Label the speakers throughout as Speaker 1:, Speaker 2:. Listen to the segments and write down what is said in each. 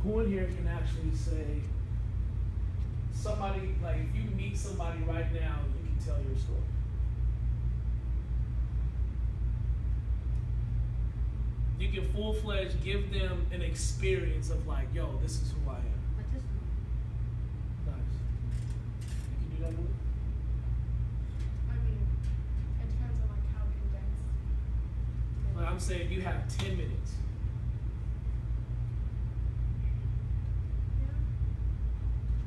Speaker 1: Who in here can actually say somebody, like if you meet somebody right now, you can tell your story? You can full-fledged give them an experience of like, yo, this is who I am.
Speaker 2: My testimony.
Speaker 1: Nice. You can do that, Lou?
Speaker 3: I mean, it depends on like how condensed.
Speaker 1: Like I'm saying, you have 10 minutes.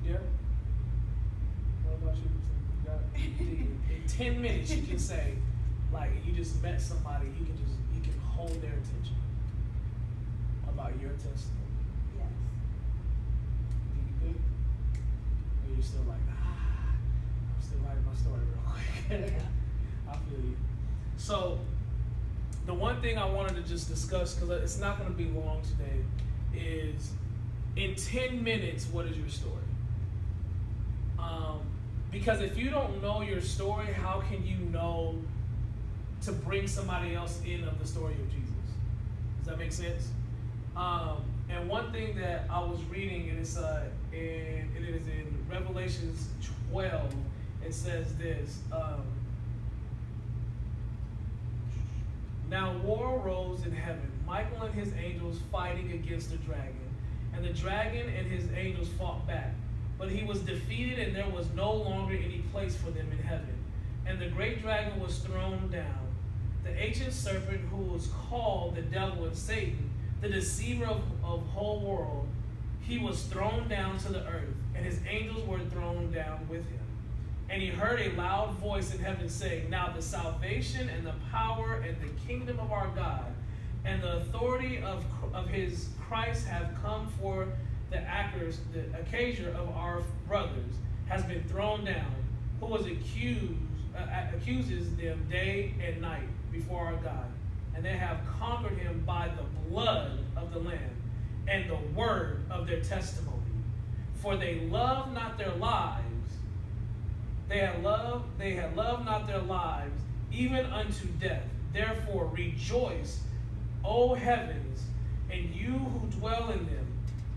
Speaker 3: Yeah.
Speaker 1: Yeah? What about you? You got, in 10 minutes, you can say, like, you just met somebody, you can hold their attention about your testimony.
Speaker 2: Yes.
Speaker 1: You good? Or you're still like, I'm still writing my story real quick.
Speaker 2: Yeah.
Speaker 1: I feel you. So, the one thing I wanted to just discuss, because it's not going to be long today, is in 10 minutes, what is your story? Because if you don't know your story, how can you know to bring somebody else in of the story of Jesus? Does that make sense? And one thing that I was reading, and it is in Revelations 12, it says this. Now war arose in heaven, Michael and his angels fighting against the dragon. And the dragon and his angels fought back. But he was defeated, and there was no longer any place for them in heaven. And the great dragon was thrown down, the ancient serpent who was called the devil and Satan, the deceiver of whole world. He was thrown down to the earth, and his angels were thrown down with him. And he heard a loud voice in heaven saying, Now the salvation and the power and the kingdom of our God and the authority of his Christ have come, for the accuser of our brothers has been thrown down, who was accuses them day and night before our God. And they have conquered him by the blood of the Lamb and the word of their testimony. For they love not their lives. They had loved not their lives, even unto death. Therefore rejoice, O heavens, and you who dwell in them.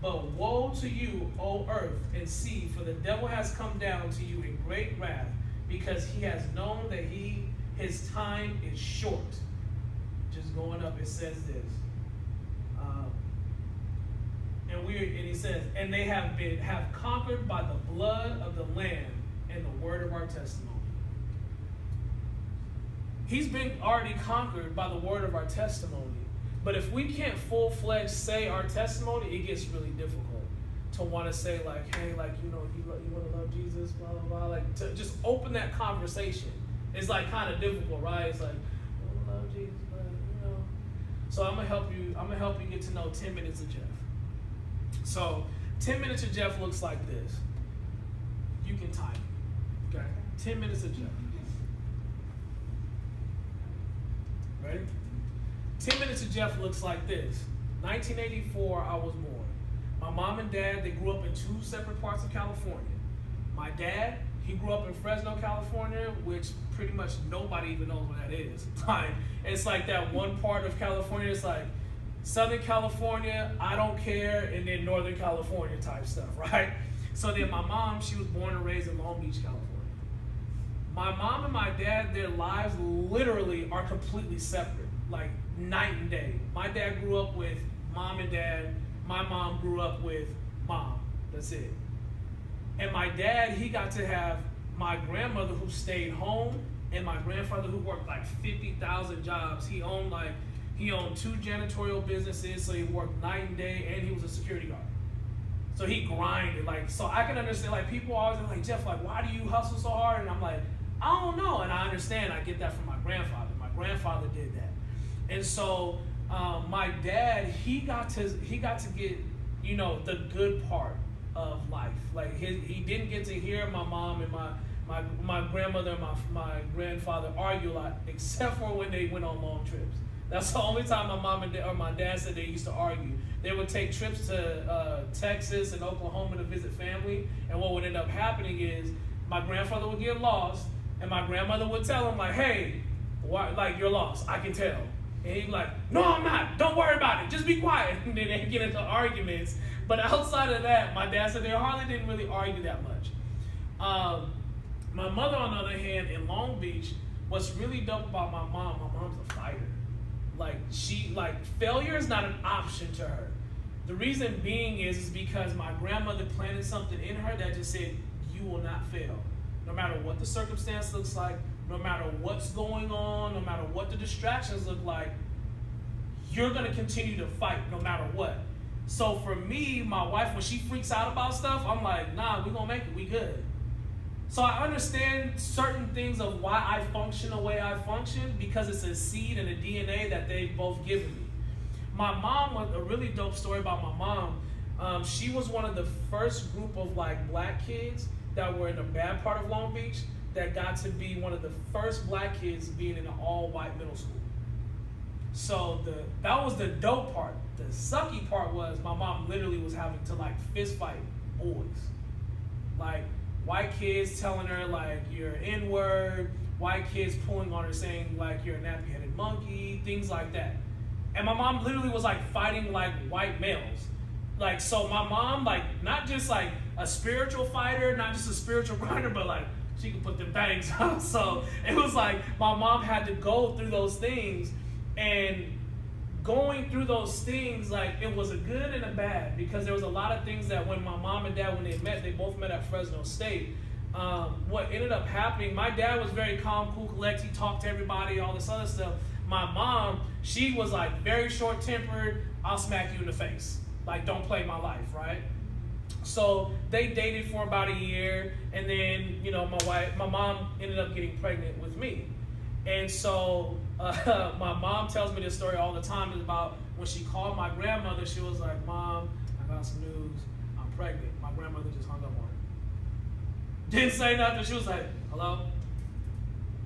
Speaker 1: But woe to you, O earth and sea, for the devil has come down to you in great wrath, because he has known that his time is short. Just going up, it says this. And he says, and they have conquered by the blood of the Lamb and the word of our testimony. He's been already conquered by the word of our testimony. But if we can't full-fledged say our testimony, it gets really difficult to want to say like, hey, like, you know, you want to love Jesus, blah, blah, blah. Like, to just open that conversation. It's like kind of difficult, right? It's like, I want to love Jesus, but, you know. So I'm going to help you get to know 10 minutes of Jeff. So 10 minutes of Jeff looks like this. You can time it. Okay? 10 minutes of Jeff. Ready? 10 minutes of Jeff looks like this. 1984, I was born. My mom and dad, they grew up in two separate parts of California. My dad, he grew up in Fresno, California, which pretty much nobody even knows what that is. Like, it's like that one part of California, it's like Southern California, I don't care, and then Northern California type stuff, right? So then my mom, she was born and raised in Long Beach, California. My mom and my dad, their lives literally are completely separate, like night and day. My dad grew up with mom and dad. My mom grew up with mom. That's it. And my dad, he got to have my grandmother who stayed home and my grandfather who worked like 50,000 jobs. He owned two janitorial businesses, so he worked night and day, and he was a security guard. So he grinded, like, so I can understand, like, people always are like, Jeff, like, why do you hustle so hard? And I'm like, I don't know, and I understand, I get that from my grandfather. My grandfather did that. And so my dad, he got to get, you know, the good part of life. Like, he didn't get to hear my mom and my grandmother and my grandfather argue a lot, except for when they went on long trips. That's the only time my mom and my dad said they used to argue. They would take trips to Texas and Oklahoma to visit family, and what would end up happening is my grandfather would get lost, and my grandmother would tell him, like, hey, why, like, you're lost, I can tell. And he'd be like, no, I'm not. Don't worry about it. Just be quiet. And then they get into arguments. But outside of that, my dad said they hardly didn't really argue that much. My mother, on the other hand, in Long Beach, what's really dope about my mom's a fighter. Failure is not an option to her. The reason being is because my grandmother planted something in her that just said, you will not fail. No matter what the circumstance looks like, no matter what's going on, no matter what the distractions look like, you're going to continue to fight no matter what. So for me, my wife, when she freaks out about stuff, I'm like, nah, we're going to make it. We good. So I understand certain things of why I function the way I function because it's a seed and a DNA that they've both given me. My mom, was a really dope story about my mom. She was one of the first group of black kids that were in the bad part of Long Beach that got to be one of the first black kids being in an all-white middle school. So that was the dope part. The sucky part was my mom literally was having to fist fight boys. White kids telling her you're N-word, white kids pulling on her saying you're a nappy-headed monkey, things like that. And my mom literally was fighting white males. So my mom, not just a spiritual fighter, not just a spiritual grinder, but she could put them things on. So it was my mom had to go through those things, and going through those things, it was a good and a bad, because there was a lot of things that when my mom and dad, when they both met at Fresno State, what ended up happening, my dad was very calm, cool, collect, he talked to everybody, all this other stuff. My mom, she was very short-tempered, I'll smack you in the face. Don't play my life, right? So they dated for about a year, and then, my mom ended up getting pregnant with me. And so my mom tells me this story all the time about when she called my grandmother, she was like, Mom, I got some news, I'm pregnant. My grandmother just hung up on her. Didn't say nothing. She was like, hello?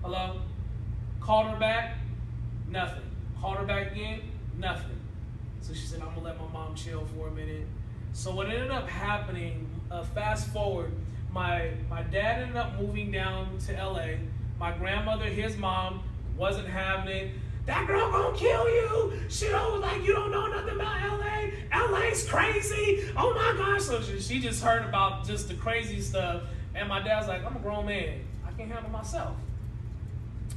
Speaker 1: Hello? Called her back, nothing. Called her back again, nothing. So she said, I'm gonna let my mom chill for a minute. So what ended up happening, fast forward, my dad ended up moving down to LA. My grandmother, his mom, wasn't having it. That girl gonna kill you. She don't you don't know nothing about LA. LA's crazy. Oh my gosh. So she just heard about just the crazy stuff. And my dad's like, I'm a grown man. I can handle myself.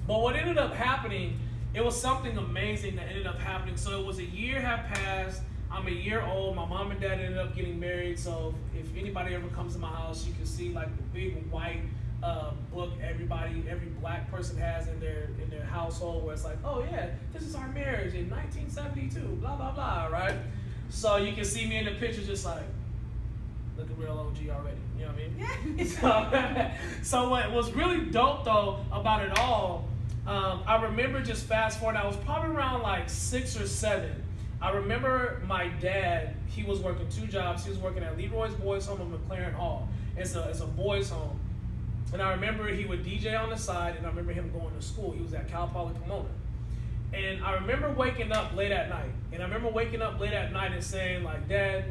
Speaker 1: But what ended up happening, it was something amazing that ended up happening. So it was a year had passed. I'm a year old. My mom and dad ended up getting married. So if anybody ever comes to my house, you can see the big white book every black person has in their household, where it's oh yeah, this is our marriage in 1972, blah blah blah, right? So you can see me in the picture, just looking real OG already, you know what I mean? So what was really dope though about it all, I remember, just fast forward, I was probably around 6 or 7. I remember my dad, he was working 2 jobs. He was working at Leroy's Boys Home in McLaren Hall. It's a boys home. And I remember he would DJ on the side, and I remember him going to school. He was at Cal Poly Pomona. And I remember waking up late at night. And saying, Dad,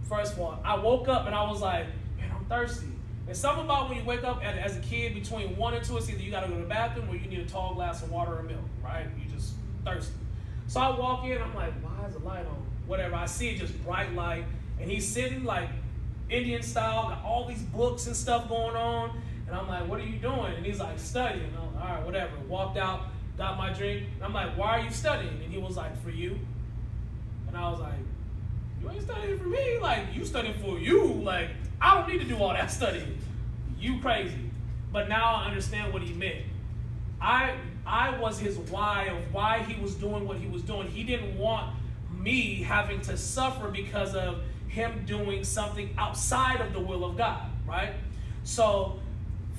Speaker 1: first of all, I woke up and I was like, man, I'm thirsty. And something about when you wake up as a kid between 1 and 2, it's either you got to go to the bathroom or you need a tall glass of water or milk, right? You just thirsty. So I walk in, I'm like, why is the light on? Whatever, I see it, just bright light. And he's sitting Indian style, got all these books and stuff going on. And I'm like, what are you doing? And he's studying. And I'm like, all right, whatever. Walked out, got my drink. And I'm like, why are you studying? And he was like, for you. And I was like, you ain't studying for me. You studying for you. I don't need to do all that studying. You crazy. But now I understand what he meant. I was his why of why he was doing what he was doing. He didn't want me having to suffer because of him doing something outside of the will of God, right? So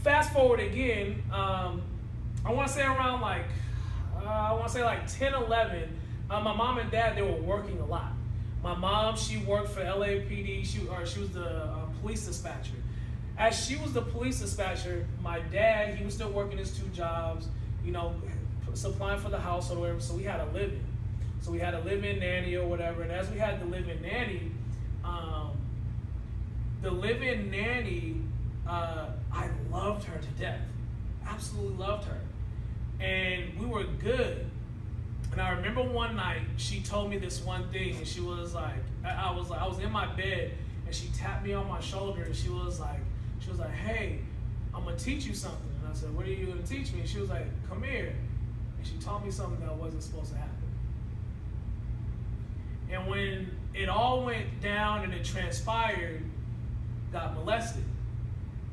Speaker 1: fast forward again, I want to say around 10, 11, my mom and dad, they were working a lot. My mom, she worked for LAPD, she was the police dispatcher. As she was the police dispatcher, my dad, he was still working his 2 jobs, supplying for the house or whatever, so we had a live-in. So we had a live-in nanny or whatever, and as we had the live-in nanny, I loved her to death. Absolutely loved her. And we were good. And I remember one night she told me this one thing, and she was like, I was in my bed, and she tapped me on my shoulder, and she was like, hey, I'm gonna teach you something. And I said, what are you gonna teach me? And she was like, come here. And she taught me something that wasn't supposed to happen. And when it all went down and it transpired, got molested.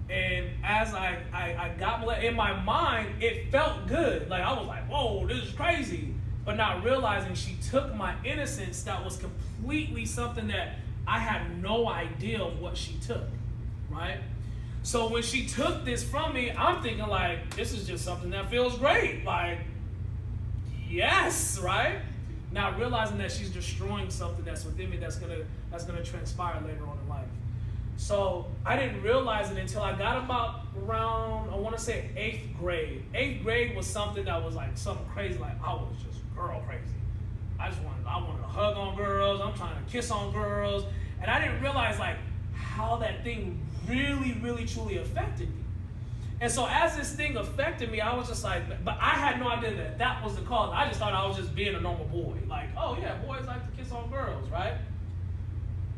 Speaker 1: And as I got molested, in my mind, it felt good. Like, I was like, whoa, this is crazy. But not realizing she took my innocence that was completely something that I had no idea of what she took, right? So when she took this from me, I'm thinking like, this is just something that feels great. Like, yes, right? Not realizing that she's destroying something that's within me that's gonna transpire later on in life. So I didn't realize it until I got about around, I want to say 8th grade. 8th grade was something that was like something crazy. Like, I was just girl crazy. I wanted to hug on girls. I'm trying to kiss on girls. And I didn't realize like how that thing really, really, truly affected me. And so as this thing affected me, I was just like, but I had no idea that that was the cause. I just thought I was just being a normal boy. Like, oh yeah, boys like to kiss on girls, right?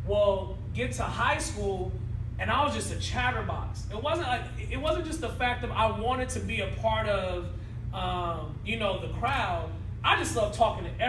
Speaker 1: Well, get to high school, and I was just a chatterbox. It wasn't just the fact that I wanted to be a part of, the crowd. I just love talking to everyone.